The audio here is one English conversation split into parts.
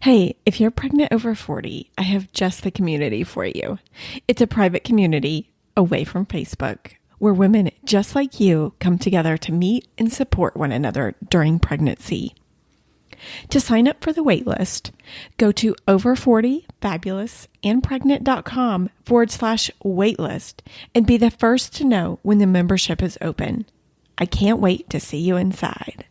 Hey, if you're pregnant over 40, I have just the community for you. It's a private community away from Facebook where women just like you come together to meet and support one another during pregnancy. To sign up for the waitlist, go to over40fabulousandpregnant.com/waitlist and be the first to know when the membership is open. I can't wait to see you inside.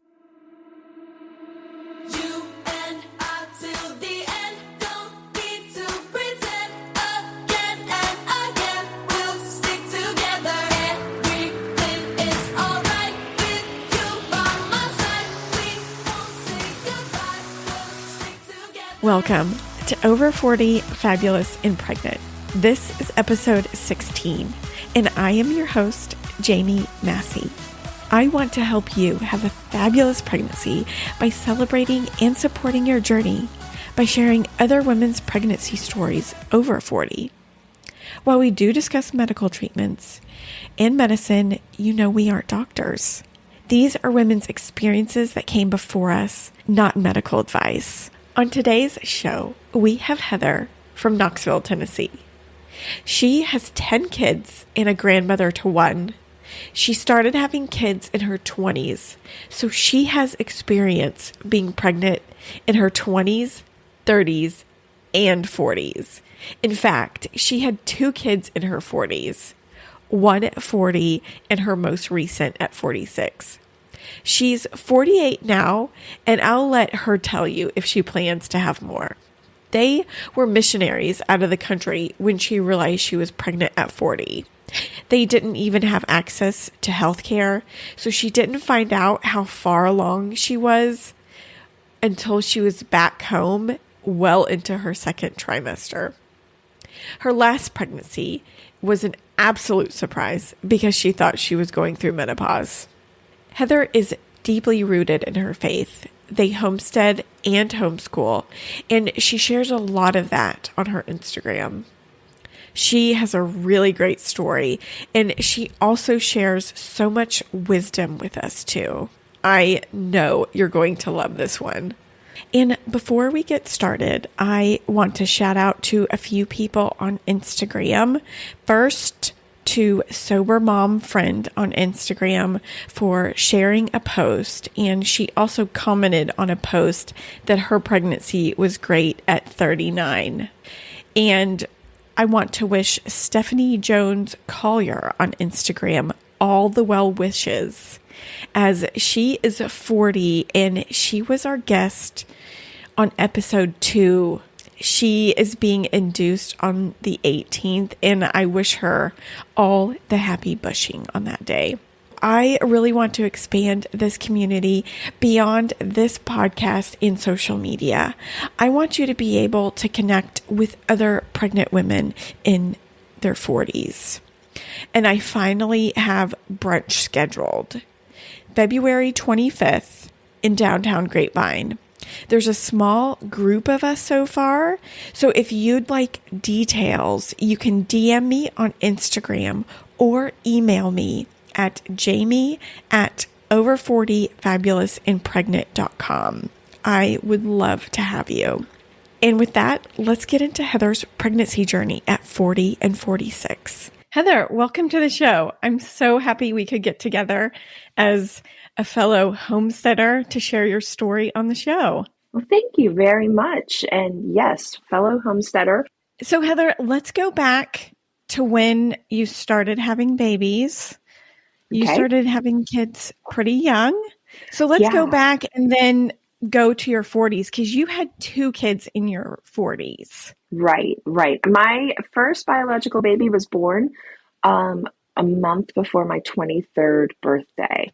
Welcome to Over 40 Fabulous and Pregnant. This is episode 16, and I am your host, Jamie Massey. I want to help you have a fabulous pregnancy by celebrating and supporting your journey by sharing other women's pregnancy stories over 40. While we do discuss medical treatments and medicine, you know we aren't doctors. These are women's experiences that came before us, not medical advice. On today's show, we have Heather from Knoxville, Tennessee. She has 10 kids and a grandmother to one. She started having kids in her 20s, so she has experience being pregnant in her 20s, 30s, and 40s. In fact, she had 2 kids in her 40s, one at 40 and her most recent at 46. She's 48 now, and I'll let her tell you if she plans to have more. They were missionaries out of the country when she realized she was pregnant at 40. They didn't even have access to health care, so she didn't find out how far along she was until she was back home well into her second trimester. Her last pregnancy was an absolute surprise because she thought she was going through menopause. Heather is deeply rooted in her faith. They homestead and homeschool, and she shares a lot of that on her Instagram. She has a really great story, and she also shares so much wisdom with us too. I know you're going to love this one. And before we get started, I want to shout out to a few people on Instagram. First, to Sober Mom Friend on Instagram for sharing a post, and she also commented on a post that her pregnancy was great at 39. And I want to wish Stephanie Jones Collier on Instagram all the well wishes, as she is 40 and she was our guest on episode 2. She is being induced on the 18th, and I wish her all the happy bushing on that day. I really want to expand this community beyond this podcast in social media. I want you to be able to connect with other pregnant women in their 40s. And I finally have brunch scheduled. February 25th in downtown Grapevine. There's a small group of us so far, so if you'd like details, you can DM me on Instagram or email me at jamie@over40fabulousandpregnant.com. I would love to have you. And with that, let's get into Heather's pregnancy journey at 40 and 46. Heather, welcome to the show. I'm so happy we could get together as a fellow homesteader to share your story on the show. Well, thank you very much. And yes, fellow homesteader. So Heather, let's go back to when you started having babies. You started having kids pretty young. So let's go back and then go to your 40s, because you had 2 kids in your 40s. Right. My first biological baby was born a month before my 23rd birthday.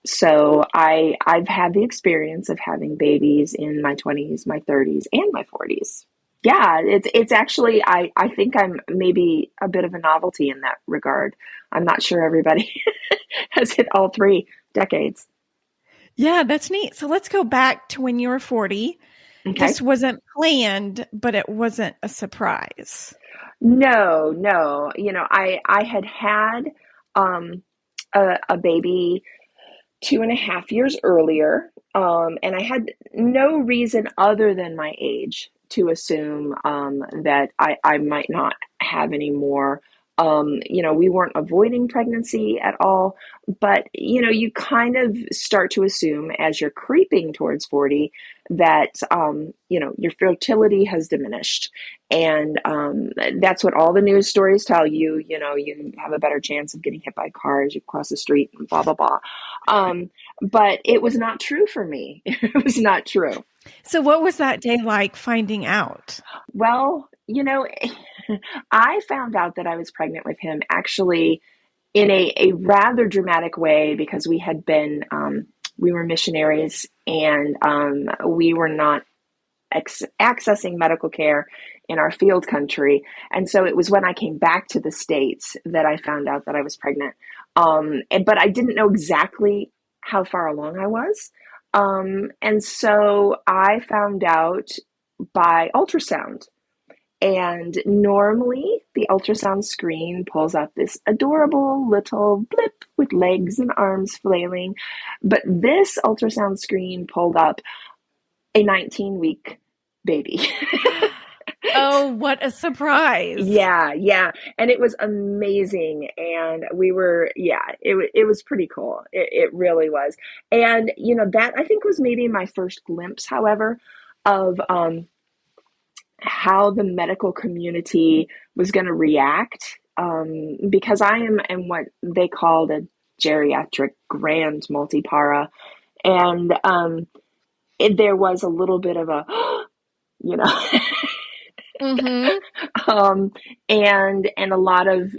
So I've had the experience of having babies in my 20s, my 30s, and my 40s. Yeah, it's actually, I think I'm maybe a bit of a novelty in that regard. I'm not sure everybody has hit all 3 decades. Yeah, that's neat. So let's go back to when you were 40. Okay. This wasn't planned, but it wasn't a surprise. No. You know, I had a baby 2.5 years earlier. And I had no reason other than my age to assume that I might not have any more. We weren't avoiding pregnancy at all, but you kind of start to assume as you're creeping towards 40 that your fertility has diminished. And that's what all the news stories tell you. You have a better chance of getting hit by cars, you cross the street, and blah, blah, blah. But it was not true for me. It was not true. So what was that day like finding out? Well, I found out that I was pregnant with him actually in a rather dramatic way because we were missionaries and we were not accessing medical care in our field country. And so it was when I came back to the States that I found out that I was pregnant. But I didn't know exactly how far along I was. And so I found out by ultrasound. And normally the ultrasound screen pulls up this adorable little blip with legs and arms flailing. But this ultrasound screen pulled up a 19-week baby. Oh, what a surprise. Yeah. And it was amazing. And it was pretty cool. It really was. And, that I think was maybe my first glimpse, however, of how the medical community was going to react. Because I am what they called a geriatric grand multipara. And there was a little bit of a, Mm-hmm. and a lot of,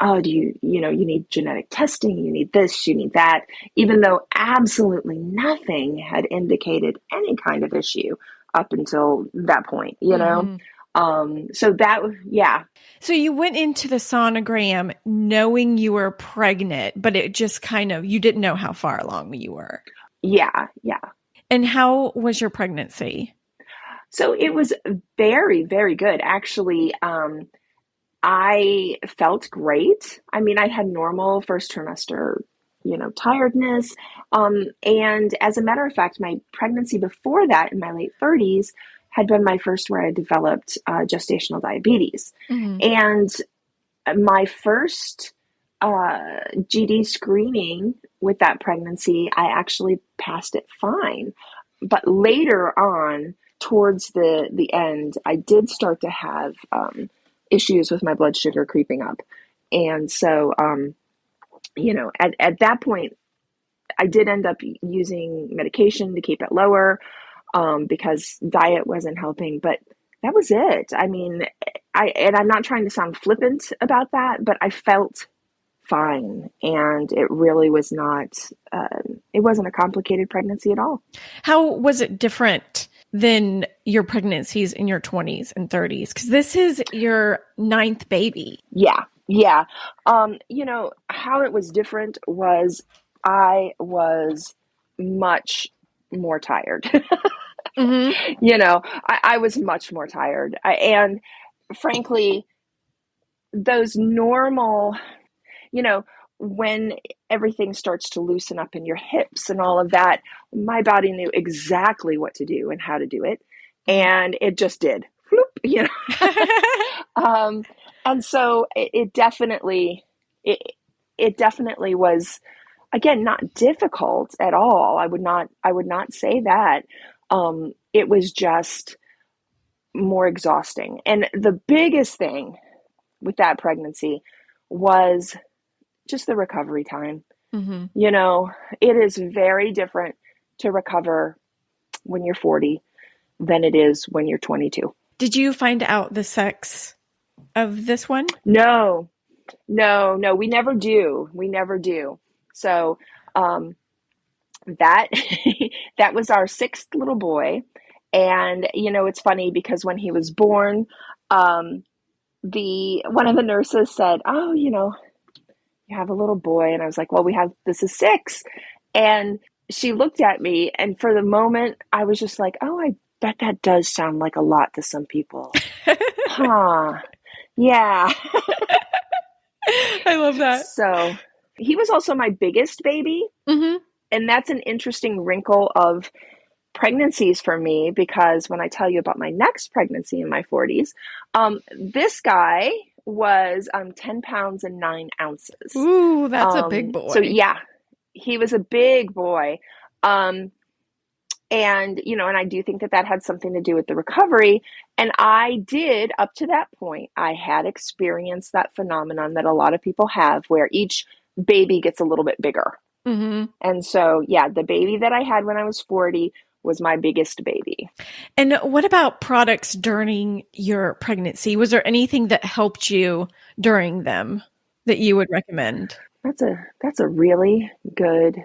oh, you need genetic testing, you need this, you need that, even though absolutely nothing had indicated any kind of issue up until that point, So that, yeah. So you went into the sonogram knowing you were pregnant, but it just you didn't know how far along you were. Yeah. And how was your pregnancy? So it was very, very good. Actually, I felt great. I mean, I had normal first trimester, tiredness. And as a matter of fact, my pregnancy before that in my late 30s had been my first where I developed gestational diabetes. Mm-hmm. And my first GD screening with that pregnancy, I actually passed it fine. But later on, towards the end, I did start to have issues with my blood sugar creeping up. And so, at that point, I did end up using medication to keep it lower because diet wasn't helping. But that was it. I mean, I'm not trying to sound flippant about that, but I felt fine. And it really was not, it wasn't a complicated pregnancy at all. How was it different than your pregnancies in your 20s and 30s? Because this is your 9th baby. Yeah. How it was different was I was much more tired. Mm-hmm. I was much more tired. And frankly, those normal, when everything starts to loosen up in your hips and all of that, my body knew exactly what to do and how to do it. And it just did. And so it definitely was, again, not difficult at all. I would not say that. It was just more exhausting. And the biggest thing with that pregnancy was just the recovery time. Mm-hmm. It is very different to recover when you're 40 than it is when you're 22. Did you find out the sex of this one? No, we never do. So, that, that was our 6th little boy. And, it's funny because when he was born, one of the nurses said, "Oh, you have a little boy." And I was like, "Well, this is 6." And she looked at me, and for the moment I was just like, "Oh, I bet that does sound like a lot to some people." Huh. Yeah. I love that. So he was also my biggest baby. Mm-hmm. and that's an interesting wrinkle of pregnancies for me, because when I tell you about my next pregnancy in my 40s, this guy was 10 pounds and 9 ounces. Ooh, that's a big So boy. yeah, he was a big boy. Um, and, and I do think that that had something to do with the recovery. And I did, up to that point, I had experienced that phenomenon that a lot of people have where each baby gets a little bit bigger. Mm-hmm. And so, yeah, the baby that I had when I was 40 was my biggest baby. And what about products during your pregnancy? Was there anything that helped you during them that you would recommend? That's a really good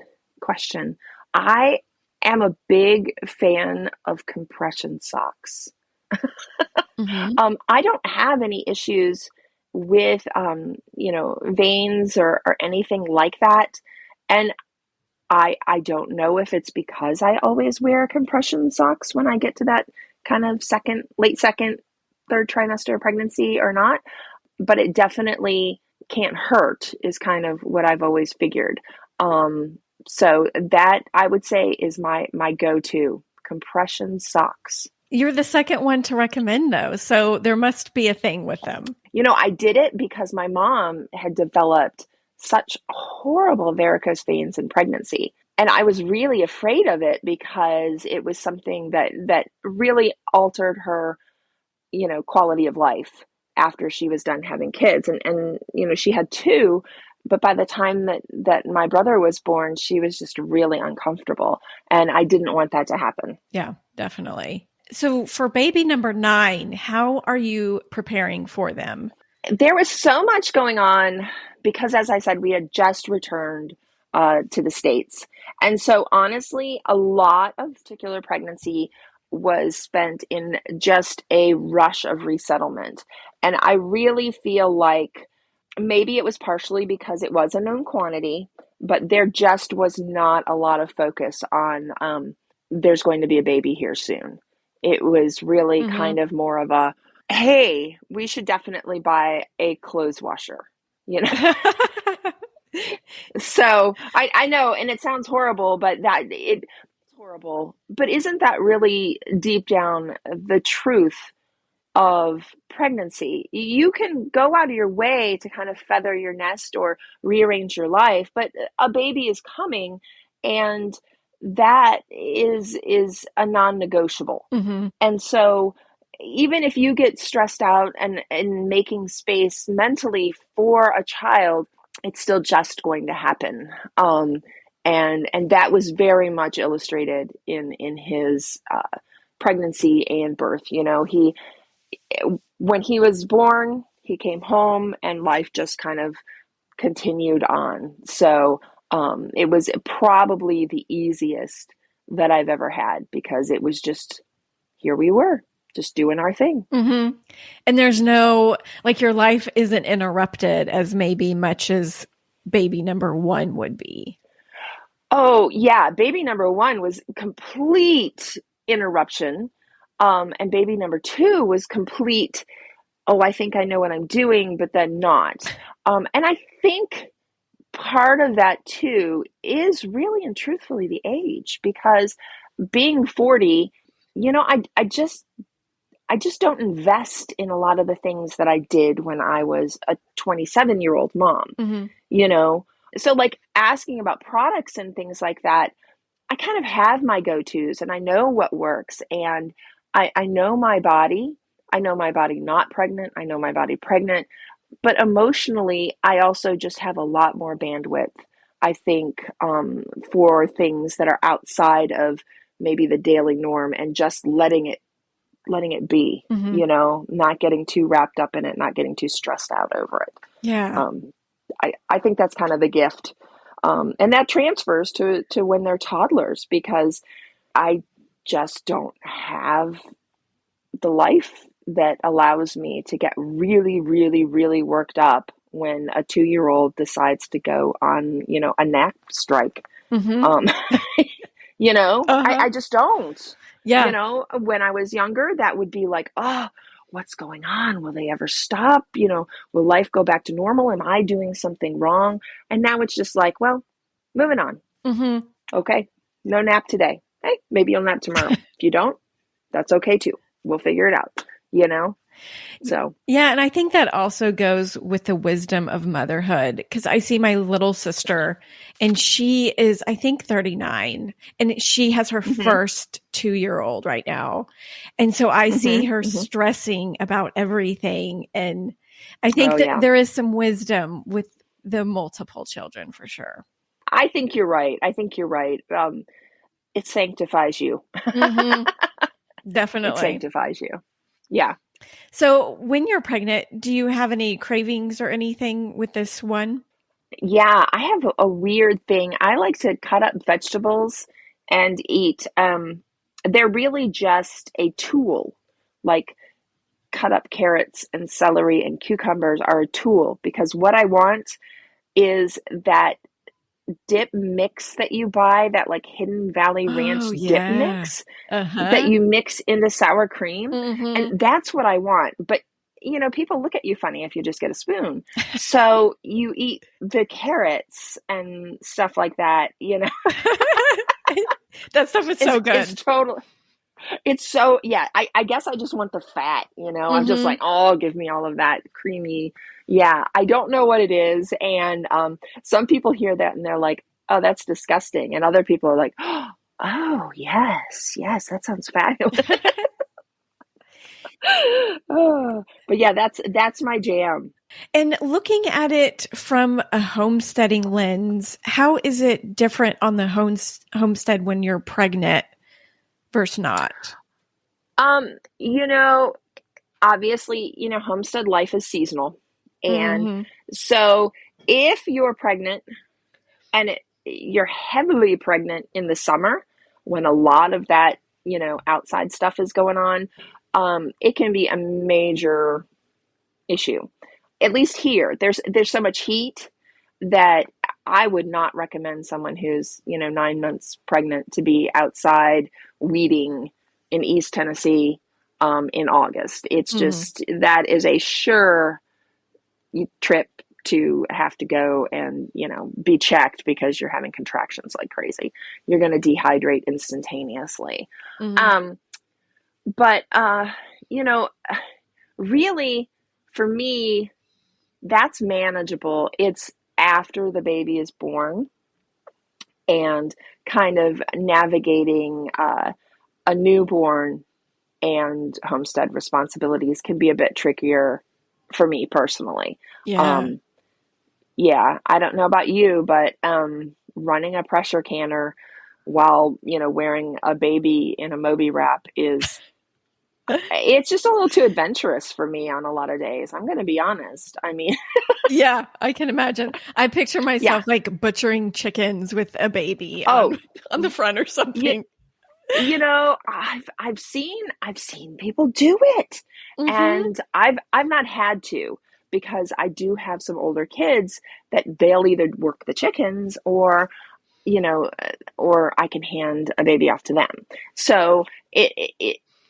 question. I am a big fan of compression socks. Mm-hmm. I don't have any issues with veins or anything like that. And I don't know if it's because I always wear compression socks when I get to that kind of late second, third trimester pregnancy or not, but it definitely can't hurt is kind of what I've always figured. So that I would say is my go-to, compression socks. You're the second one to recommend those, so there must be a thing with them. I did it because my mom had developed such horrible varicose veins in pregnancy. And I was really afraid of it because it was something that really altered her, quality of life after she was done having kids. And she had two, but by the time that my brother was born, she was just really uncomfortable. And I didn't want that to happen. Yeah, definitely. So for baby number 9, how are you preparing for them? There was so much going on because, as I said, we had just returned to the States. And so, honestly, a lot of particular pregnancy was spent in just a rush of resettlement. And I really feel like maybe it was partially because it was a known quantity, but there just was not a lot of focus on there's going to be a baby here soon. It was really Mm-hmm. kind of more of a, hey, we should definitely buy a clothes washer, you know? So I know, and it sounds horrible, but it's horrible. But isn't that really deep down the truth of pregnancy? You can go out of your way to kind of feather your nest or rearrange your life, but a baby is coming, and that is a non-negotiable. Mm-hmm. And so even if you get stressed out and making space mentally for a child, it's still just going to happen. And that was very much illustrated in his pregnancy and birth. He when he was born, he came home and life just kind of continued on. So it was probably the easiest that I've ever had because it was just, here we were, just doing our thing. Mm-hmm. And there's no, like, your life isn't interrupted as maybe much as baby number 1 would be. Oh, yeah. Baby number 1 was complete interruption. And baby number 2 was complete, oh, I think I know what I'm doing, but then not. And I think part of that too is really and truthfully the age, because being 40, I just don't invest in a lot of the things that I did when I was a 27-year-old mom, Mm-hmm. you know? So like asking about products and things like that, I kind of have my go-tos and I know what works, and I know my body. I know my body not pregnant. I know my body pregnant. But emotionally, I also just have a lot more bandwidth, I think, for things that are outside of maybe the daily norm, and just letting it be, Mm-hmm. not getting too wrapped up in it, not getting too stressed out over it. Yeah. I think that's kind of the gift. And that transfers to when they're toddlers, because I just don't have the life that allows me to get really, really, really worked up when a 2-year-old decides to go on, a nap strike. Mm-hmm. Um, Uh-huh. I just don't. Yeah. When I was younger, that would be like, oh, what's going on? Will they ever stop? Will life go back to normal? Am I doing something wrong? And now it's just like, well, moving on. Mm-hmm. Okay, no nap today. Hey, maybe you'll nap tomorrow. If you don't, that's okay too. We'll figure it out, you know? So, Yeah, and I think that also goes with the wisdom of motherhood because I see my little sister and she is, I think, 39 and she has her hmm first 2-year-old right now. And so I see her stressing about everything. And I think Oh, that yeah. there is some wisdom with the multiple children for sure. I think you're right. I think you're right. It sanctifies you. Hmm. It Definitely. sanctifies you. Yeah. So when you're pregnant, do you have any cravings or anything with this one? Yeah, I have a weird thing. I like to cut up vegetables and eat. They're really just a tool. Like cut up carrots and celery and cucumbers are a tool because what I want is that dip mix that you buy, that like Hidden Valley Ranch Oh, dip yeah. mix that Uh-huh. you mix into sour cream. And Hmm. that's what I want. But, people look at you funny if you just get a spoon. So you eat the carrots and stuff like that. That stuff is Is so is good. total it's so yeah, I guess I just want the fat. I'm just Hmm. like, oh, give me all of that creamy. Yeah, I don't know what it is. And some people hear that and they're like, oh, that's disgusting. And other people are like, oh, yes, yes, that sounds fabulous. Oh, but yeah, that's my jam. And looking at it from a homesteading lens, how is it different on the homestead when you're pregnant versus not? You know, obviously, homestead life is seasonal. And Hmm. so if you're pregnant and you're heavily pregnant in the summer when a lot of that, outside stuff is going on, it can be a major issue. At least here, there's so much heat that I would not recommend someone who's 9 months pregnant to be outside weeding in East Tennessee in August. It's Hmm. just that is a sure trip to have to go and be checked because you're having contractions like crazy. You're going to dehydrate instantaneously. Hmm. Um, but you know, really, for me, that's manageable. It's after the baby is born and kind of navigating a newborn and homestead responsibilities can be a bit trickier for me personally. Yeah. Um, yeah, I don't know about you, but running a pressure canner while, wearing a baby in a Moby wrap it's just a little too adventurous for me on a lot of days. I'm going to be honest. I mean, Yeah, I can imagine. I picture yeah. myself like butchering chickens with a baby Oh, on the front or you, something. I've seen people do it, Hmm. and I've not had to because I do have some older kids that they'll either work the chickens you know, or I can hand a baby off to them. So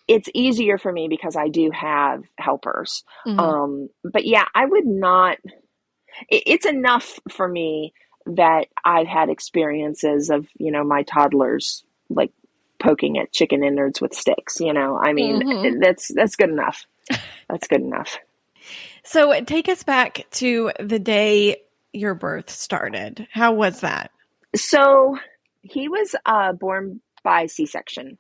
it's easier for me because I do have helpers. Hmm. But yeah, I would not. It's enough for me that I've had experiences of my toddlers like poking at chicken innards with sticks. I mean, Hmm. that's good enough. That's good enough. So take us back to the day your birth started. How was that? So he was born by C-section.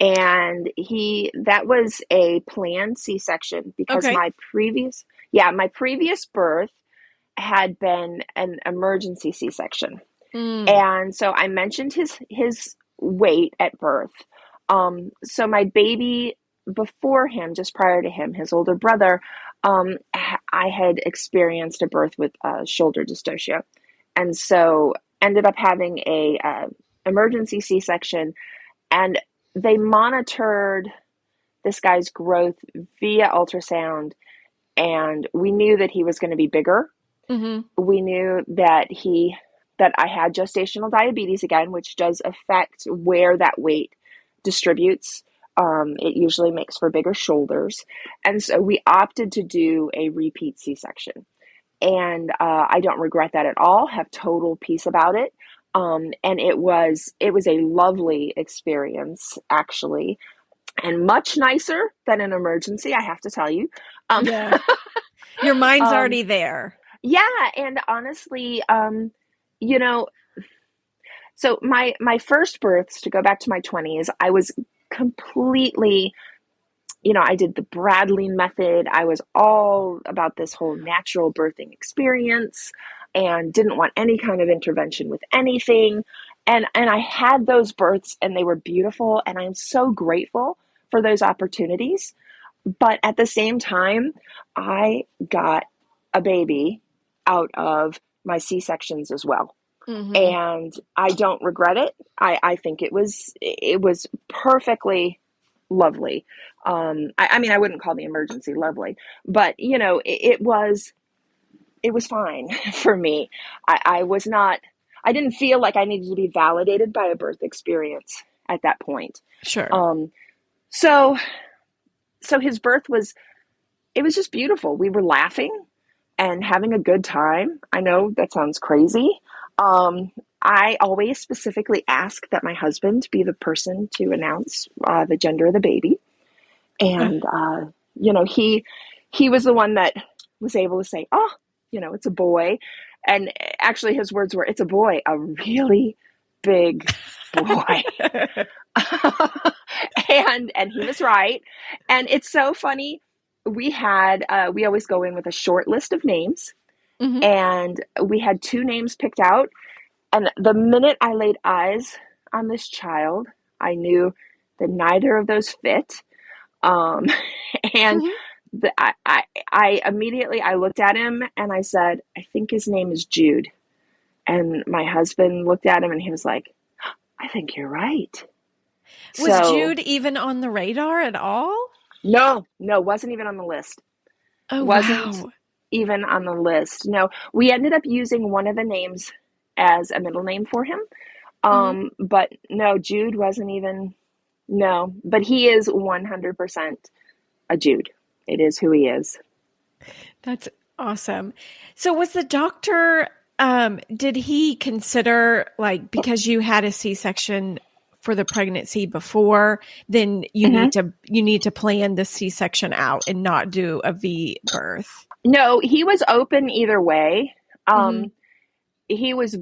And he that was a planned C-section because Okay. my previous birth had been an emergency C-section. Mm. And so I mentioned his weight at birth. So my baby before him, just prior to him, his older brother, I had experienced a birth with shoulder dystocia, and so ended up having a emergency C-section, and they monitored this guy's growth via ultrasound, and we knew that he was going to be bigger. Hmm. We knew that I had gestational diabetes again, which does affect where that weight distributes. It usually makes for bigger shoulders, and so we opted to do a repeat C-section. And I don't regret that at all. Have total peace about it. And it was a lovely experience, actually, and much nicer than an emergency, I have to tell you. Um, Yeah. Your mind's um, already there. yeah, and honestly, you know, so my first births, to go back to my 20s, I was completely, I did the Bradley method. I was all about this whole natural birthing experience and didn't want any kind of intervention with anything. And I had those births and they were beautiful, and I'm so grateful for those opportunities. But at the same time, I got a baby out of my C-sections as well. Mm-hmm. And I don't regret it. I think it was perfectly lovely. I mean, I wouldn't call the emergency lovely, but it was fine for me. I was not, I didn't feel like I needed to be validated by a birth experience at that point. Sure. Um, so, so his birth it was just beautiful. We were laughing and having a good time. I know that sounds crazy. I always specifically ask that my husband be the person to announce the gender of the baby. And he was the one that was able to say, "Oh, it's a boy." And actually his words were, "It's a boy, a really big boy." And he was right. And it's so funny. We always go in with a short list of names, Mm-hmm. and we had two names picked out. And the minute I laid eyes on this child, I knew that neither of those fit. Um, and Mm-hmm. I immediately, I looked at him and I said, "I think his name is Jude." And my husband looked at him and he was like, "I think you're right." Was So Jude even on the radar at all? no, no, wasn't even on the list. Oh, Wasn't wow. even on the list. No, we ended up using one of the names as a middle name for him. Mm-hmm. But no, Jude wasn't even, no, but he is 100% a Jude. It is who he is. That's awesome. So was the doctor, did he consider, like, because you had a C-section for the pregnancy before, then Mhm. you need to plan the C-section out and not do a V birth? No, he was open either way. Mm-hmm. He was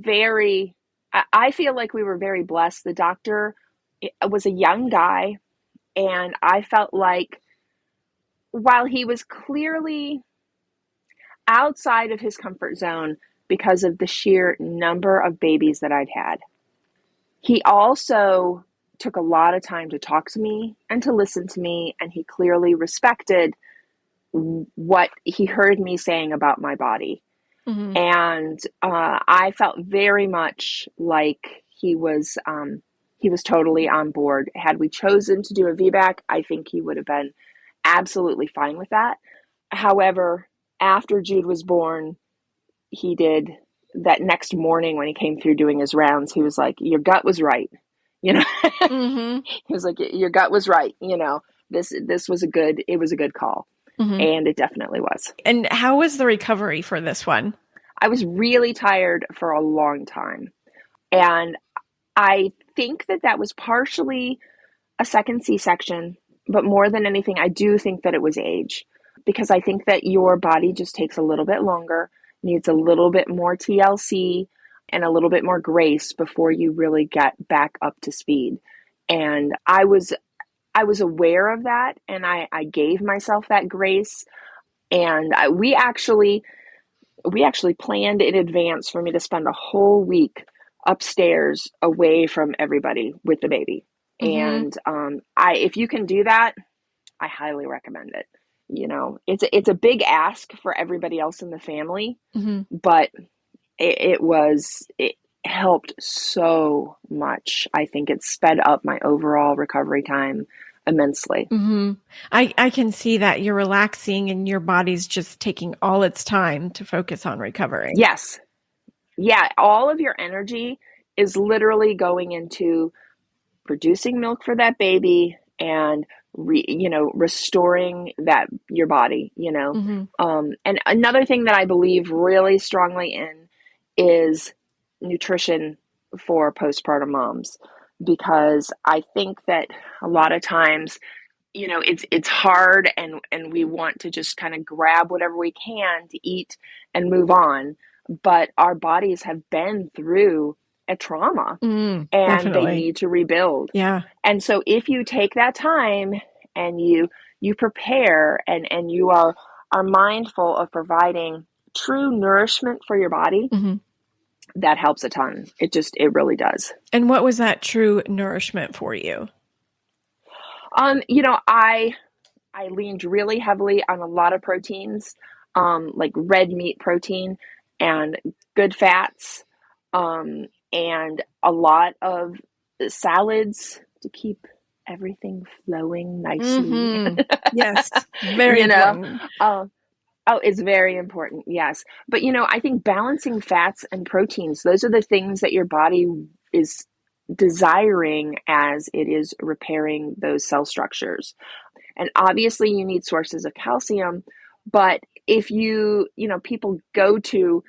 I feel like we were very blessed. The doctor was a young guy, and I felt like while he was clearly outside of his comfort zone because of the sheer number of babies that I'd had, he also took a lot of time to talk to me and to listen to me, and he clearly respected what he heard me saying about my body. Mm-hmm. And I felt very much like he was totally on board. Had we chosen to do a VBAC, I think he would have been absolutely fine with that. However, after Jude was born, he did that next morning when he came through doing his rounds. He was like, "Your gut was right." You know, Mm-hmm. he was like, "Your gut was right." This was a good call, Mm-hmm. and it definitely was. And how was the recovery for this one? I was really tired for a long time. And I think that that was partially a second C-section, but more than anything, I do think that it was age, because I think that your body just takes a little bit longer, needs a little bit more TLC and a little bit more grace before you really get back up to speed. And I was aware of that, and I gave myself that grace. And we actually planned in advance for me to spend a whole week upstairs away from everybody with the baby. Mm-hmm. And if you can do that, I highly recommend it. It's a big ask for everybody else in the family, Mm-hmm. but it helped so much. I think it sped up my overall recovery time immensely. Mm-hmm. I can see that you're relaxing and your body's just taking all its time to focus on recovering. Yes. Yeah, all of your energy is literally going into producing milk for that baby and restoring that your body. Mm-hmm. And another thing that I believe really strongly in is nutrition for postpartum moms because I think that a lot of times, it's hard and we want to just kind of grab whatever we can to eat and move on, but our bodies have been through a trauma and they Definitely. need to rebuild. Yeah. And so if you take that time and you prepare and you are mindful of providing true nourishment for your body, hmm that helps a ton. It really does. And what was that true nourishment for you? I leaned really heavily on a lot of proteins, like red meat protein and good fats, and a lot of salads to keep everything flowing nicely. Yes. Very you know, important. uh, oh, it's very important. Yes. But, I think balancing fats and proteins, those are the things that your body is desiring as it is repairing those cell structures. And obviously, you need sources of calcium. But if people go to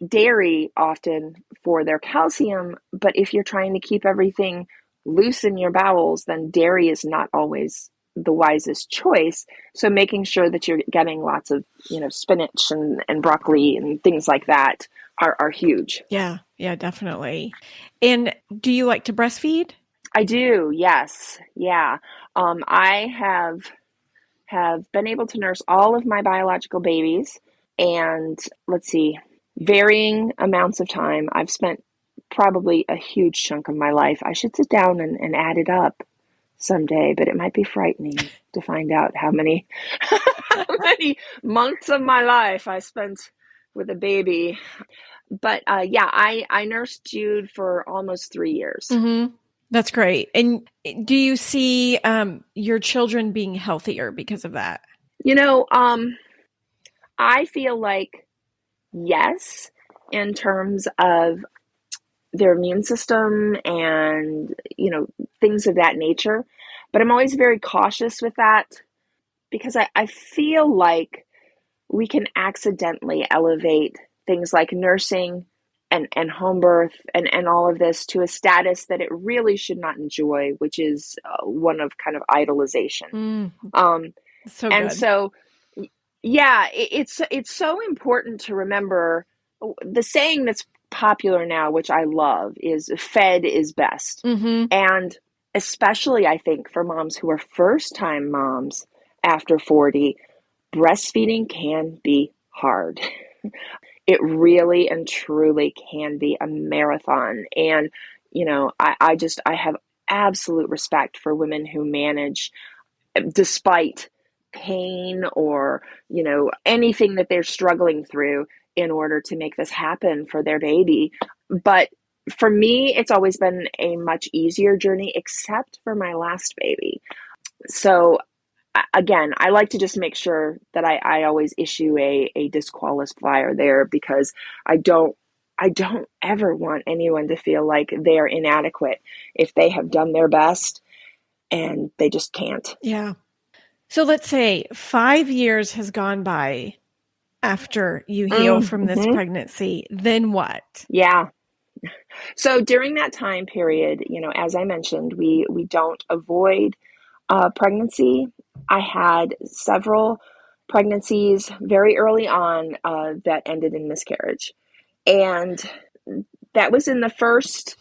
dairy often for their calcium, but if you're trying to keep everything loose in your bowels, then dairy is not always the wisest choice. So making sure that you're getting lots of, spinach and broccoli and things like that are huge. Yeah. Yeah, definitely. And do you like to breastfeed? I do, yes. Yeah. I have been able to nurse all of my biological babies, and let's see, varying amounts of time. I've spent probably a huge chunk of my life. I should sit down and add it up someday, but it might be frightening to find out how many how many months of my life I spent with a baby. But yeah, I nursed Jude for almost 3 years. That's great. And do you see your children being healthier because of that? You know, um, I feel like yes, in terms of their immune system and, things of that nature. But I'm always very cautious with that because I feel like we can accidentally elevate things like nursing and home birth and all of this to a status that it really should not enjoy, which is one of kind of idolization. Mm, Um, so and good. so, yeah, it's so important to remember the saying that's popular now, which I love, is fed is best. hmm And especially, I think, for moms who are first time moms after 40, breastfeeding can be hard. It really and truly can be a marathon. And, I have absolute respect for women who manage despite pain or, anything that they're struggling through in order to make this happen for their baby. But for me, it's always been a much easier journey, except for my last baby. So again, I like to just make sure that I always issue a disqualifier there because I don't I don't ever want anyone to feel like they're inadequate if they have done their best and they just can't. Yeah. So let's say 5 years has gone by after you heal from this Mm-hmm. pregnancy. Then what? Yeah. So during that time period, as I mentioned, we don't avoid pregnancy. I had several pregnancies very early on that ended in miscarriage. And that was in the first,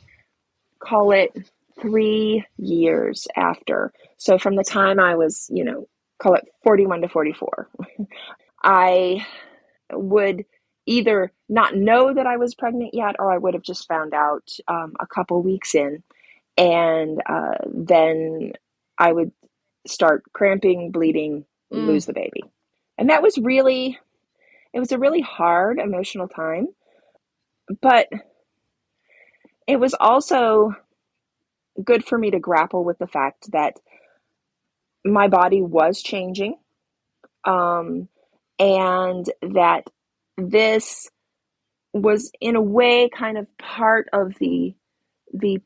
call it 3 years after. So from the time I was, call it 41 to 44, I would either not know that I was pregnant yet, or I would have just found out a couple weeks in. And then I would start cramping, bleeding, Mm, lose the baby. And it was a really hard emotional time, but it was also good for me to grapple with the fact that my body was changing, um, and that this was in a way kind of part of the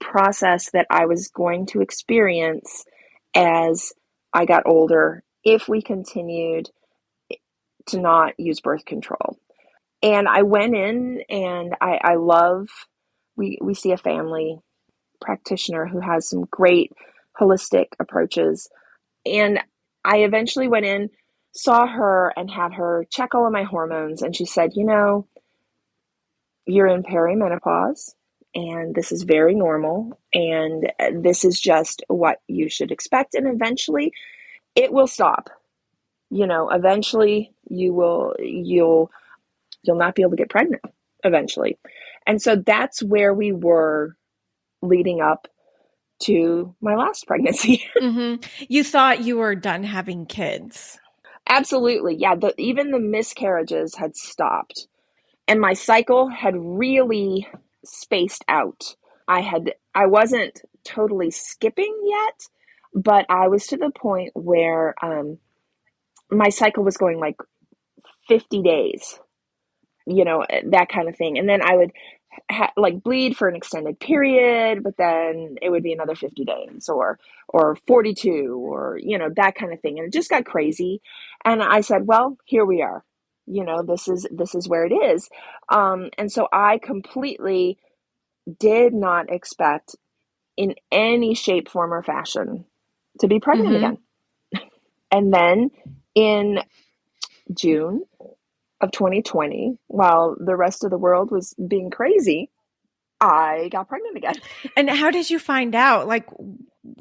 process that I was going to experience as I got older if we continued to not use birth control. And I went in and I love we see a family practitioner who has some great holistic approaches. And I eventually went in, saw her, and had her check all of my hormones. And she said, you're in perimenopause, and this is very normal. And this is just what you should expect. And eventually it will stop. Eventually you'll not be able to get pregnant eventually. And so that's where we were leading up to my last pregnancy. Mm-hmm. You thought you were done having kids. Absolutely. Yeah. Even the miscarriages had stopped, and my cycle had really spaced out. I wasn't totally skipping yet, but I was to the point where my cycle was going like 50 days, that kind of thing. And then I would like bleed for an extended period, but then it would be another 50 days or 42 or, that kind of thing. And it just got crazy. And I said, well, here we are. This is where it is. And so I completely did not expect in any shape, form, or fashion to be pregnant Mm-hmm. again. And then in June of 2020, while the rest of the world was being crazy, I got pregnant again. And how did you find out? Like,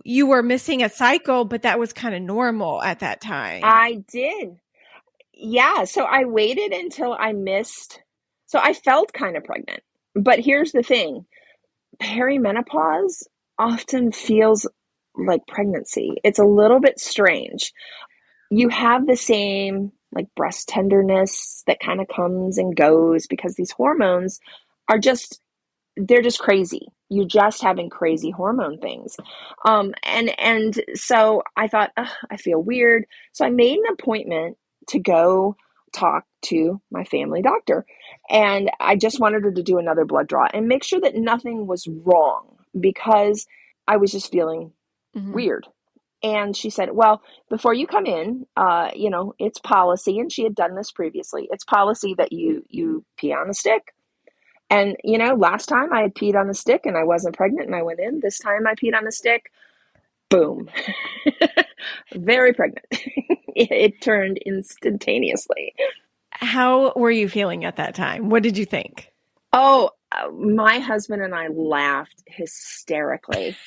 you were missing a cycle, but that was kind of normal at that time. I did. Yeah. So I waited until I missed. So I felt kind of pregnant. But here's the thing, perimenopause often feels like pregnancy. It's a little bit strange. You have the same like breast tenderness that kind of comes and goes because these hormones are they're just crazy. You're just having crazy hormone things. And so I thought, I feel weird. So I made an appointment to go talk to my family doctor. And I just wanted her to do another blood draw and make sure that nothing was wrong because I was just feeling weird. And she said, well, before you come in, it's policy, and she had done this previously. It's policy that you pee on a stick. And, last time I had peed on a stick and I wasn't pregnant and I went in. This time I peed on a stick. Boom. Very pregnant. It turned instantaneously. How were you feeling at that time? What did you think? Oh, my husband and I laughed hysterically.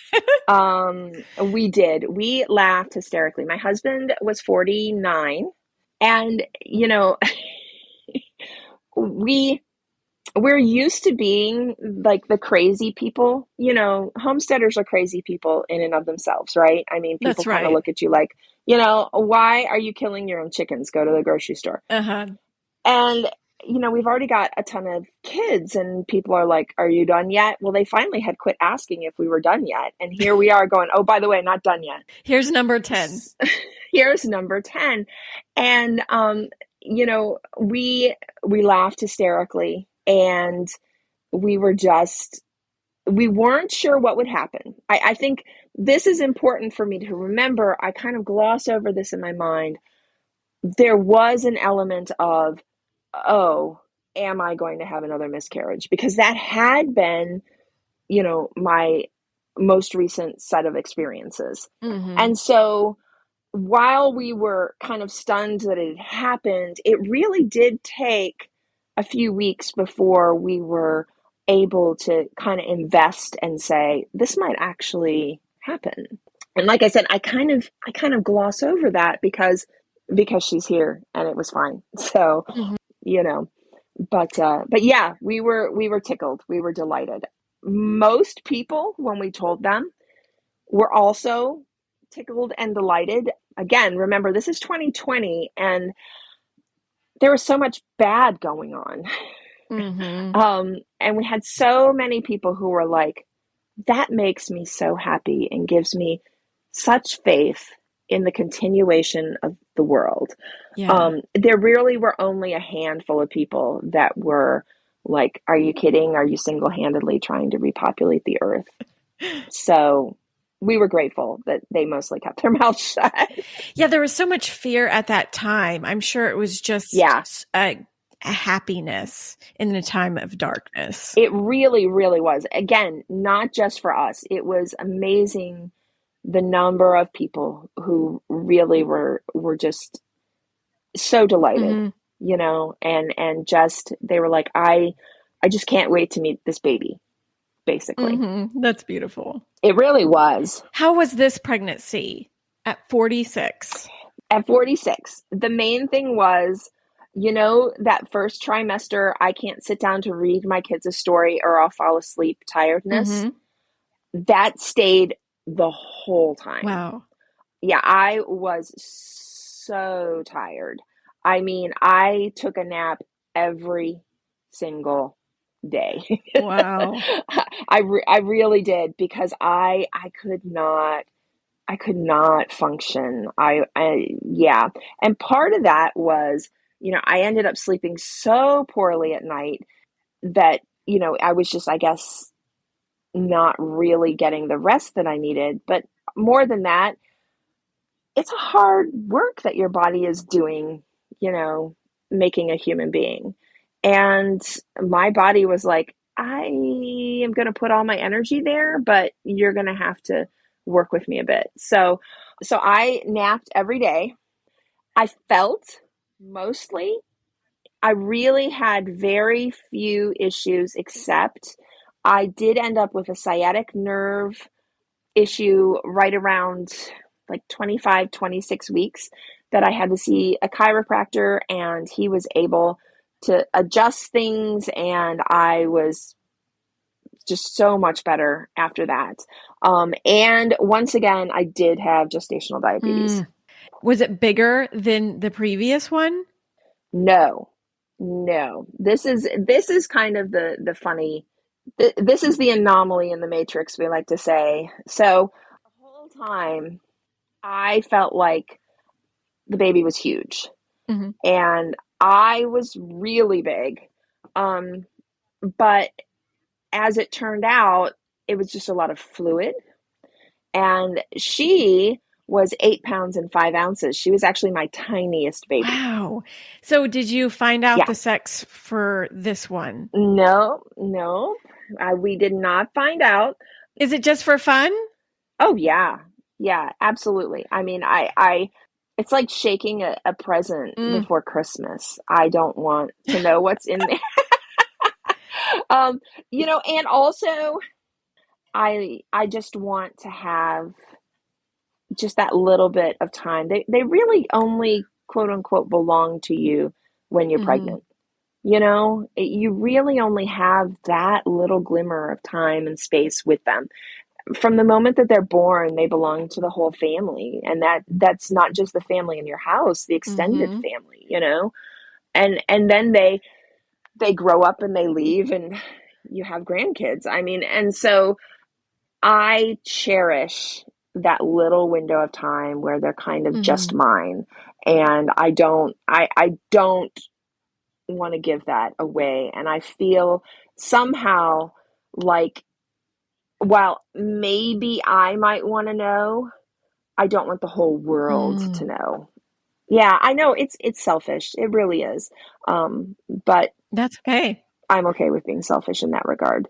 We did. We laughed hysterically. My husband was 49, and, we're used to being like the crazy people. Homesteaders are crazy people in and of themselves, right? I mean, people That's kind of right. look at you like, why are you killing your own chickens? Go to the grocery store. Uh-huh. And, we've already got a ton of kids, and people are like, are you done yet? Well, they finally had quit asking if we were done yet. And here we are going, oh, by the way, not done yet. Here's number 10. Here's number 10. And, we laughed hysterically, and we weren't sure what would happen. I think this is important for me to remember. I kind of gloss over this in my mind. There was an element of, oh, am I going to have another miscarriage? Because that had been, my most recent set of experiences. Mm-hmm. And so while we were kind of stunned that it had happened, it really did take a few weeks before we were able to kind of invest and say, this might actually happen. And like I said, I kind of gloss over that because she's here and it was fine. So, Mm-hmm. but yeah, we were tickled. We were delighted. Most people, when we told them, were also tickled and delighted. Again, remember, this is 2020 and there was so much bad going on. Mm-hmm. And we had so many people who were like, that makes me so happy and gives me such faith in the continuation of the world. Yeah. There really were only a handful of people that were like, are you kidding? Are you single-handedly trying to repopulate the earth? So we were grateful that they mostly kept their mouths shut. Yeah, there was so much fear at that time. I'm sure it was just Yeah. happiness in a time of darkness. It really, really was. Again, not just for us. It was amazing the number of people who really were just so delighted, and just they were like, I just can't wait to meet this baby, basically. That's beautiful. It really was. How was this pregnancy at 46? At 46, the main thing was, that first trimester, I can't sit down to read my kids a story or I'll fall asleep tiredness. That stayed the whole time. Wow. Yeah, I was so tired. I mean, I took a nap every single day. Wow. I really did, because I could not function. Yeah. And part of that was, I ended up sleeping so poorly at night that, I was just, I guess, not really getting the rest that I needed. But more than that, it's a hard work that your body is doing, making a human being. And my body was like, I am going to put all my energy there, but you're going to have to work with me a bit. So I napped every day. I felt mostly, I really had very few issues, except I did end up with a sciatic nerve issue right around like 25, 26 weeks, that I had to see a chiropractor, and he was able to adjust things, and I was just so much better after that. And once again, I did have gestational diabetes. Was it bigger than the previous one? No. This is kind of the funny, this is the anomaly in the matrix, we like to say. So the whole time I felt like the baby was huge, and I was really big. But as it turned out, it was just a lot of fluid. And she was 8 pounds and 5 ounces. She was actually my tiniest baby. Wow. So did you find out Yeah. the sex for this one? No. We did not find out. Is it just for fun? Oh, yeah. Yeah, absolutely. I mean, it's like shaking a present before Christmas. I don't want to know what's in there. And also I just want to have just that little bit of time. They really only, quote unquote, belong to you when you're pregnant. You really only have that little glimmer of time and space with them. From the moment that they're born, they belong to the whole family. And that's not just the family in your house, the extended family, and then they grow up and they leave and you have grandkids. I mean, and so I cherish that little window of time where they're kind of just mine. And I don't want to give that away. And I feel somehow like, while maybe I might want to know, I don't want the whole world to know. Yeah, I know it's selfish. It really is. But that's okay. I'm okay with being selfish in that regard.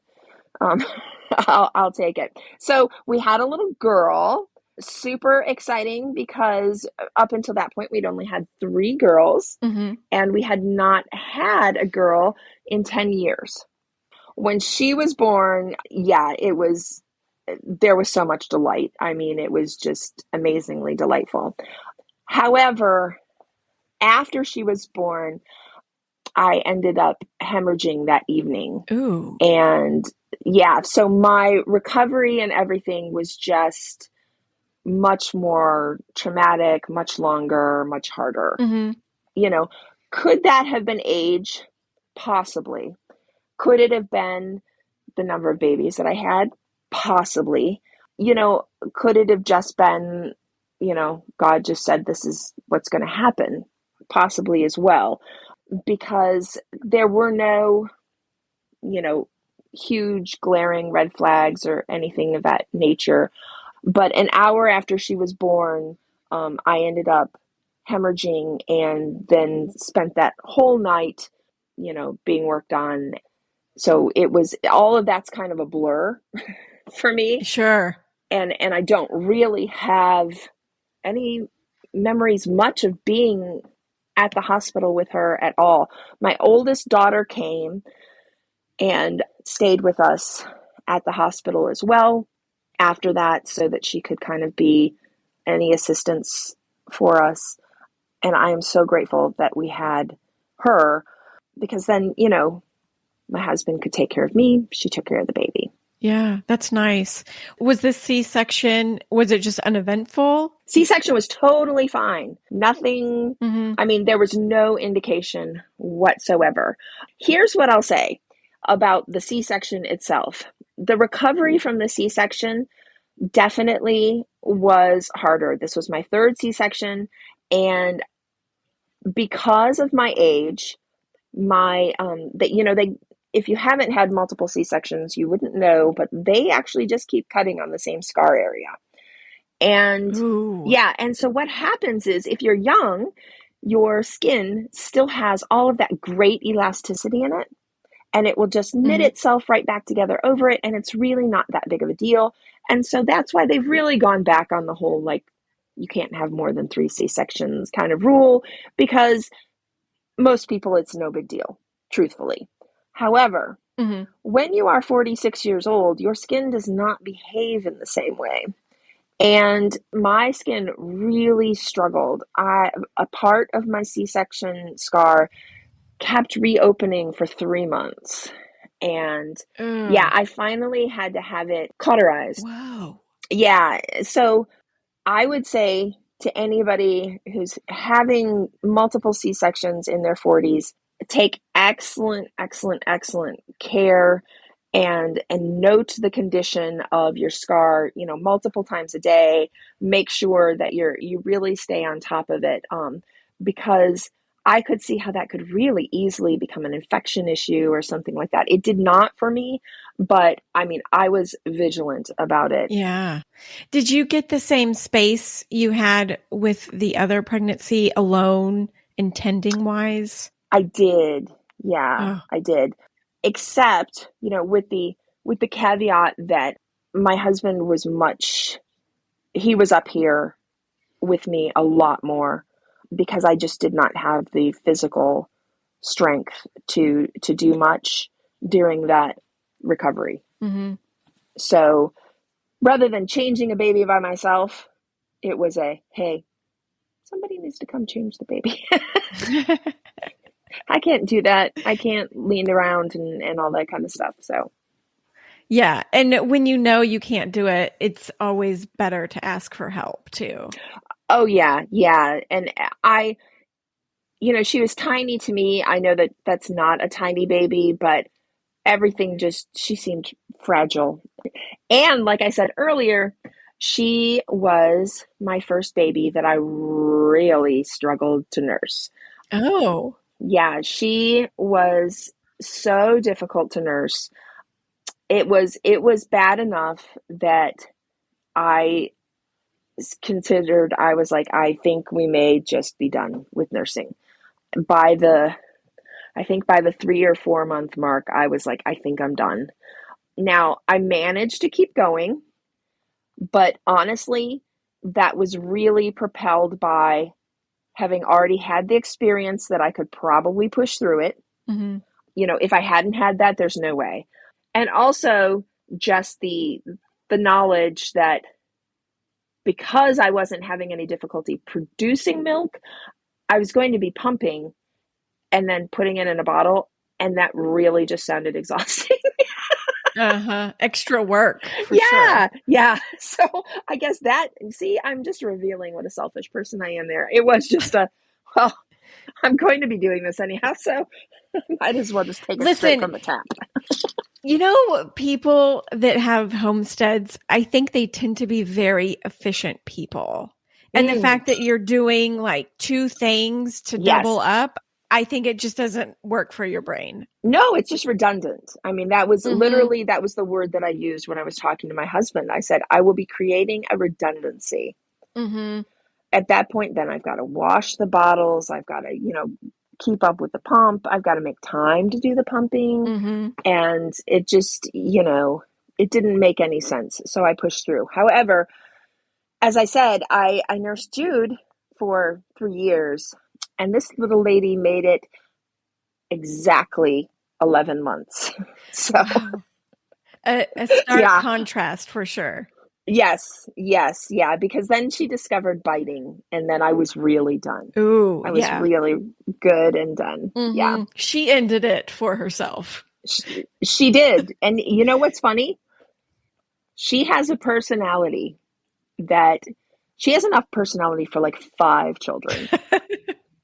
I'll take it. So we had a little girl, super exciting, because up until that point, we'd only had 3 girls, and we had not had a girl in 10 years. When she was born, there was so much delight. I mean, it was just amazingly delightful. However, after she was born, I ended up hemorrhaging that evening. Ooh. And so my recovery and everything was just much more traumatic, much longer, much harder. Could that have been age? Possibly. Could it have been the number of babies that I had? Possibly. Could it have just been, God just said this is what's going to happen? Possibly as well. Because there were no, huge glaring red flags or anything of that nature. But an hour after she was born, I ended up hemorrhaging, and then spent that whole night being worked on. So it was, all of that's kind of a blur for me. Sure. And I don't really have any memories much of being at the hospital with her at all. My oldest daughter came and stayed with us at the hospital as well after that, so that she could kind of be any assistance for us. And I am so grateful that we had her, because then, my husband could take care of me. She took care of the baby. Yeah, that's nice. Was this C-section, was it just uneventful? C-section was totally fine. Nothing, Mm-hmm. I mean, there was no indication whatsoever. Here's what I'll say about the C-section itself. The recovery from the C-section definitely was harder. This was my third C-section, and because of my age, they if you haven't had multiple C-sections, you wouldn't know, but they actually just keep cutting on the same scar area. And Ooh. yeah, and so what happens is, if you're young, your skin still has all of that great elasticity in it, and it will just knit Mm-hmm. itself right back together over it, and it's really not that big of a deal. And so that's why they've really gone back on the whole, like, you can't have more than 3 C-sections kind of rule, because most people, it's no big deal, truthfully. However, Mm-hmm. when you are 46 years old, your skin does not behave in the same way. And my skin really struggled. A part of my C-section scar kept reopening for 3 months. And yeah, Ugh. I finally had to have it cauterized. Wow. Yeah. So I would say to anybody who's having multiple C-sections in their 40s, take excellent, excellent, excellent care, and note the condition of your scar, multiple times a day. Make sure that you really stay on top of it, because I could see how that could really easily become an infection issue or something like that. It did not for me, but I mean, I was vigilant about it. Yeah. Did you get the same space you had with the other pregnancy alone, intending wise? I did. Yeah, Oh. I did. Except, with the caveat that my husband he was up here with me a lot more, because I just did not have the physical strength to do much during that recovery. Mm-hmm. So rather than changing a baby by myself, it was hey, somebody needs to come change the baby. I can't do that. I can't lean around and all that kind of stuff. So Yeah. And when you know you can't do it, it's always better to ask for help too. oh yeah, yeah. And she was tiny to me. I know that that's not a tiny baby, but she seemed fragile. And like I said earlier, she was my first baby that I really struggled to nurse. Oh. Yeah, she was so difficult to nurse. It was bad enough that I I was like, I think we may just be done with nursing. By the I think by the 3 or 4 month mark, I was like, I think I'm done. Now, I managed to keep going, but honestly, that was really propelled by having already had the experience that I could probably push through it. Mm-hmm. If I hadn't had that, there's no way. And also just the knowledge that because I wasn't having any difficulty producing milk, I was going to be pumping and then putting it in a bottle, and that really just sounded exhausting. Uh-huh. Extra work for sure. Yeah, yeah. So I guess I'm just revealing what a selfish person I am there. It was just well, I'm going to be doing this anyhow, so might as well just take it straight Listen, from the tap. people that have homesteads, I think they tend to be very efficient people. And the Mm, fact that you're doing like 2 things to double yes. up, I think it just doesn't work for your brain. No, it's just redundant. I mean, that was Mm-hmm. literally, that was the word that I used when I was talking to my husband. I said, I will be creating a redundancy. Mm-hmm. At that point, then I've got to wash the bottles. I've got to, keep up with the pump. I've got to make time to do the pumping. Mm-hmm. And it just, it didn't make any sense. So I pushed through. However, as I said, I nursed Jude for 3 years, and this little lady made it exactly 11 months. So, Wow. A stark yeah, contrast for sure. yes, yes, yeah, because then she discovered biting, and then I was really done. Ooh, I was yeah. really good and done. Yeah, Mm-hmm. She ended it for herself. she did. And you know what's funny? She has a personality that she has enough personality for like 5 children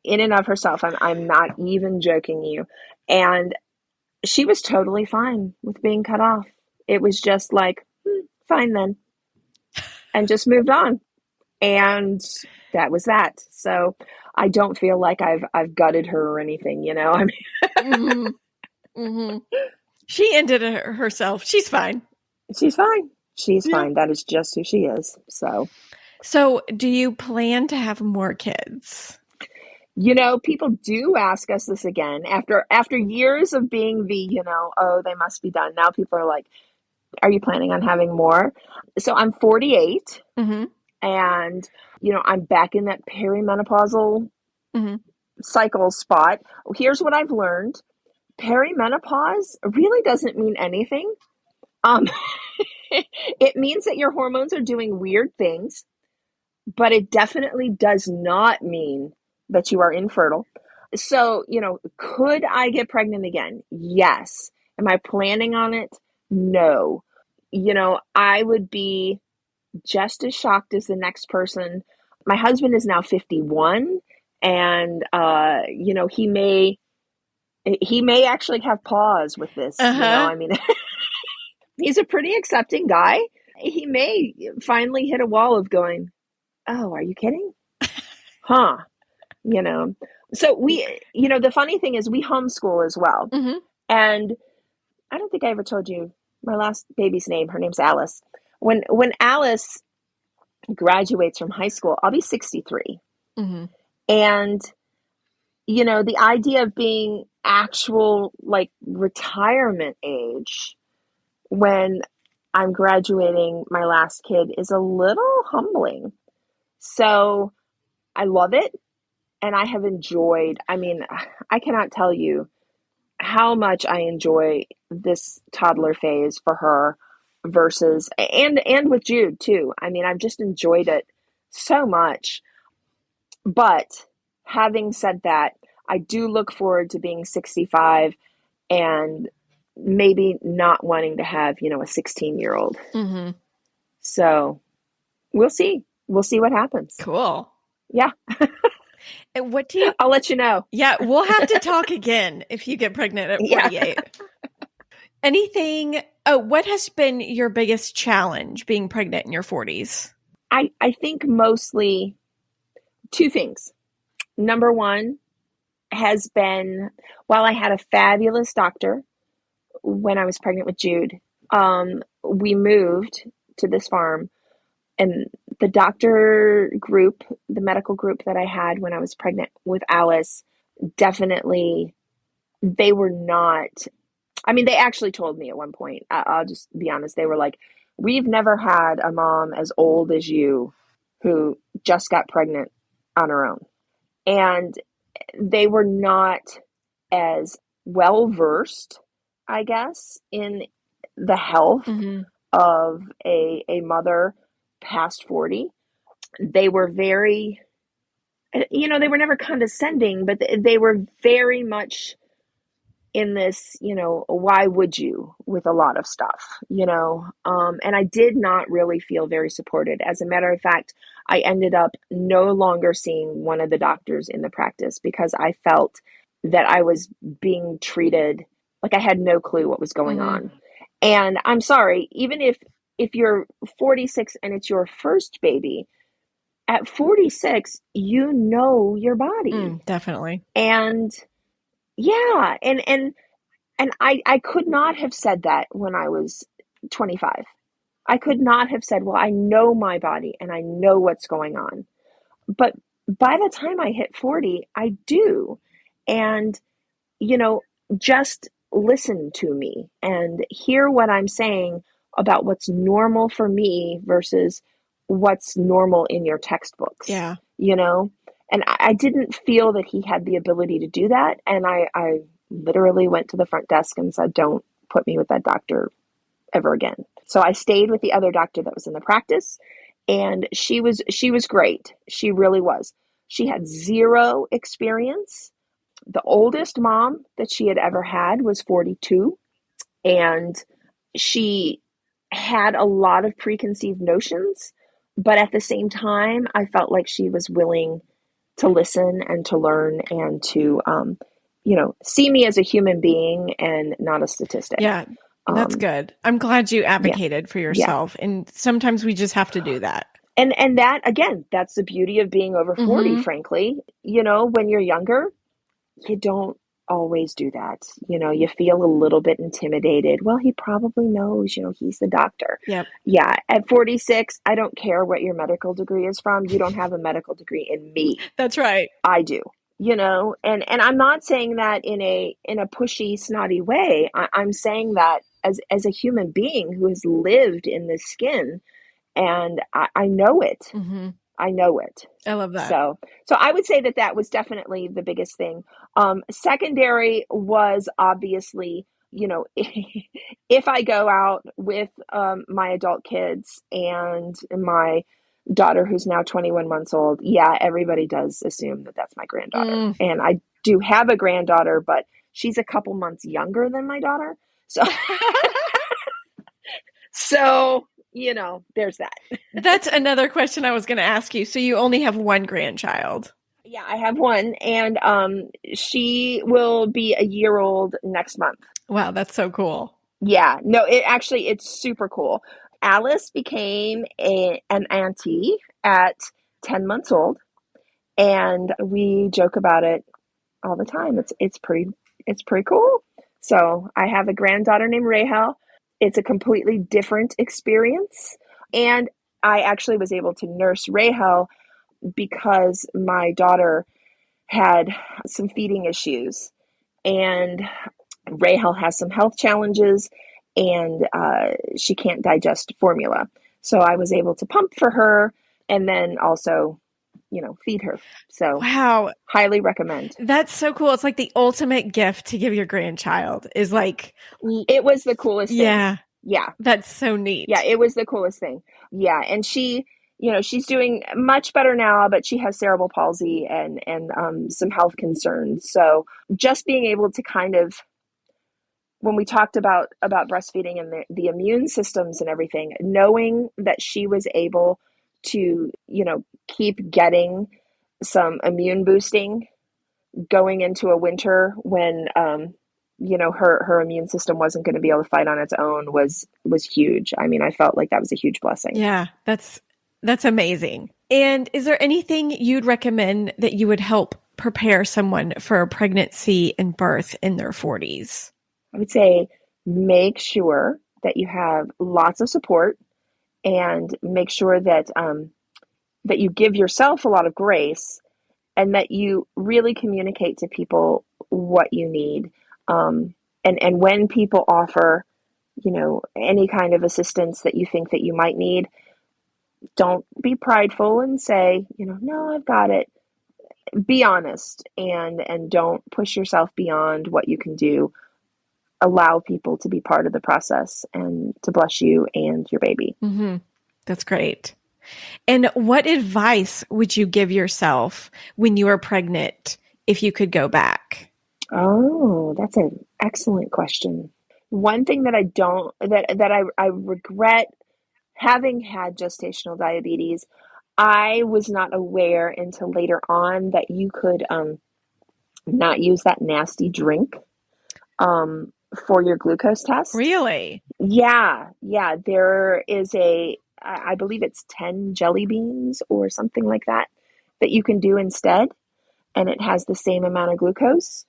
in and of herself. I'm not even joking you. And she was totally fine with being cut off. It was just like, fine then, and just moved on. And that was that. So I don't feel like I've gutted her or anything, I mean, Mm-hmm. Mm-hmm. She ended it herself. She's fine. she's fine. She's Yeah. fine. That is just who she is. So, do you plan to have more kids? People do ask us this again after years of being the, oh, they must be done. Now people are like, are you planning on having more? So I'm 48, Mm-hmm. and I'm back in that perimenopausal Mm-hmm. cycle spot. Here's what I've learned. Perimenopause really doesn't mean anything. Um, it means that your hormones are doing weird things, but it definitely does not mean that you are infertile. So, could I get pregnant again? Yes. Am I planning on it? No. I would be just as shocked as the next person. My husband is now 51, and he may actually have pause with this, Uh-huh. I mean, he's a pretty accepting guy. He may finally hit a wall of going, oh, are you kidding? Huh? You know. So the funny thing is we homeschool as well. Mm-hmm. And I don't think I ever told you my last baby's name. Her name's Alice. When Alice graduates from high school, I'll be 63. Mm-hmm. And the idea of being actual like retirement age when I'm graduating my last kid is a little humbling. So I love it, and I have enjoyed, I mean, I cannot tell you how much I enjoy this toddler phase for her versus and with Jude too. I mean, I've just enjoyed it so much. But having said that, I do look forward to being 65 and maybe not wanting to have, a 16-year-old. Mm-hmm. So we'll see. We'll see what happens. Cool. Yeah. And what do you I'll let you know. Yeah, we'll have to talk again if you get pregnant at 48. Yeah. Anything what has been your biggest challenge being pregnant in your 40s? I think mostly 2 things. Number 1 has been, while I had a fabulous doctor when I was pregnant with Jude, we moved to this farm, and the doctor group, the medical group that I had when I was pregnant with Alice, definitely, they were not, I mean, they actually told me at one point, I'll just be honest, they were like, we've never had a mom as old as you who just got pregnant on her own. And they were not as well versed, I guess, in the health Mm-hmm. of a mother past 40. They were very, they were never condescending, but they were very much in this, why would you with a lot of stuff. And I did not really feel very supported. As a matter of fact, I ended up no longer seeing one of the doctors in the practice because I felt that I was being treated like I had no clue what was going Mm-hmm. on. And I'm sorry, even if you're 46 and it's your first baby, at 46, you know your body. Definitely. And yeah, and I could not have said that when I was 25. I could not have said, well, I know my body and I know what's going on. But by the time I hit 40, I do. and, you know, just listen to me and hear what I'm saying about what's normal for me versus what's normal in your textbooks, Yeah. you know? And I didn't feel that he had the ability to do that. And I literally went to the front desk and said, don't put me with that doctor ever again. So I stayed with the other doctor that was in the practice, and she was great. She really was. She had zero experience. The oldest mom that she had ever had was 42, and she had a lot of preconceived notions, but at the same time, I felt like she was willing to listen and to learn and to, see me as a human being and not a statistic. Yeah, that's good. I'm glad you Yeah, advocated for yeah. yourself. And sometimes we just have to do that. And that, again, that's the beauty of being over 40, Mm-hmm. frankly. When you're younger, you don't always do that. You feel a little bit intimidated. Well, he probably knows, he's the doctor. Yep. Yeah. At 46, I don't care what your medical degree is from. You don't have a medical degree in me. That's right. I do, and I'm not saying that in a pushy, snotty way. I'm saying that as a human being who has lived in this skin, and I know it. Mm-hmm. I know it. I love that. So I would say that was definitely the biggest thing. Secondary was obviously, if I go out with my adult kids and my daughter who's now 21 months old, yeah, everybody does assume that that's my granddaughter. And I do have a granddaughter, but she's a couple months younger than my daughter. So, so there's that. That's another question I was going to ask you. So you only have one grandchild? Yeah, I have one, and she will be a year old next month. Wow, that's so cool. Yeah, no, it's super cool. Alice became an auntie at 10 months old, and we joke about it all the time. It's pretty cool. So I have a granddaughter named Rahel. It's a completely different experience, and I actually was able to nurse Rahel because my daughter had some feeding issues, and Rahel has some health challenges, and she can't digest formula. So I was able to pump for her and then also, feed her. So wow, highly recommend. That's so cool. It's like the ultimate gift to give your grandchild is like, it was the coolest thing. Yeah. That's so neat. Yeah, it was the coolest thing. Yeah. And she, she's doing much better now, but she has cerebral palsy and some health concerns. So just being able to kind of, when we talked about breastfeeding and the immune systems and everything, knowing that she was able to, keep getting some immune boosting going into a winter when, her immune system wasn't going to be able to fight on its own was huge. I mean, I felt like that was a huge blessing. Yeah, that's amazing. And is there anything you'd recommend that you would help prepare someone for a pregnancy and birth in their 40s? I would say make sure that you have lots of support, and make sure that that you give yourself a lot of grace, and that you really communicate to people what you need. And when people offer, any kind of assistance that you think that you might need, don't be prideful and say, no, I've got it. Be honest, and don't push yourself beyond what you can do. Allow people to be part of the process and to bless you and your baby. Mm-hmm. That's great. And what advice would you give yourself when you were pregnant if you could go back? Oh, that's an excellent question. One thing that I regret, having had gestational diabetes, I was not aware until later on that you could not use that nasty drink for your glucose test. Really? Yeah. There is I believe it's 10 jelly beans or something like that you can do instead, and it has the same amount of glucose.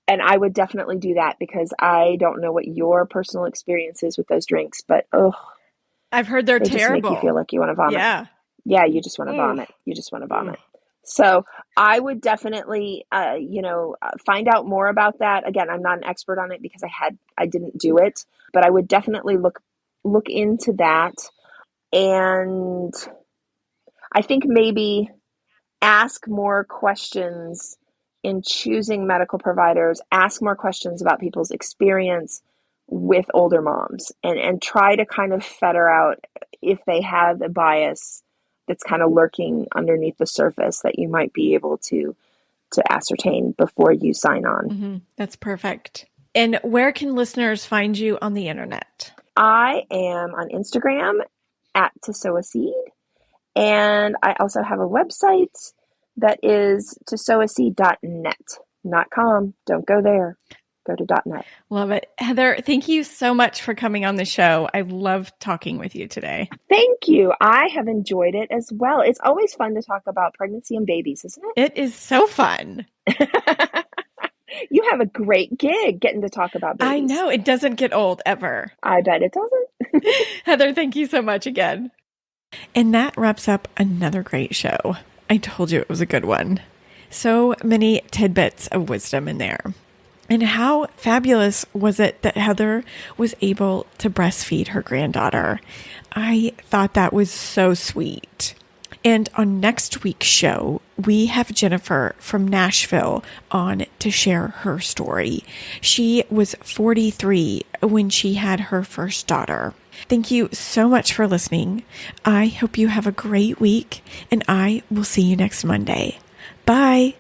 And I would definitely do that, because I don't know what your personal experience is with those drinks, but I've heard they're they terrible. just make you feel like you want to vomit. Yeah. Yeah, you just want to vomit. You just want to vomit. So I would definitely, find out more about that. Again, I'm not an expert on it because I didn't do it, but I would definitely look into that. And I think maybe ask more questions in choosing medical providers, ask more questions about people's experience with older moms and try to kind of fetter out if they have a bias that's kind of lurking underneath the surface that you might be able to ascertain before you sign on. Mm-hmm. That's perfect. And where can listeners find you on the internet? I am on Instagram at to sow a seed. And I also have a website that is tosowaseed.net, not com. Don't go there. Go to .net. Love it. Heather, thank you so much for coming on the show. I love talking with you today. Thank you. I have enjoyed it as well. It's always fun to talk about pregnancy and babies, isn't it? It is so fun. You have a great gig getting to talk about babies. I know. It doesn't get old ever. I bet it doesn't. Heather, thank you so much again. And that wraps up another great show. I told you it was a good one. So many tidbits of wisdom in there. And how fabulous was it that Heather was able to breastfeed her granddaughter? I thought that was so sweet. And on next week's show, we have Jennifer from Nashville on to share her story. She was 43 when she had her first daughter. Thank you so much for listening. I hope you have a great week, and I will see you next Monday. Bye.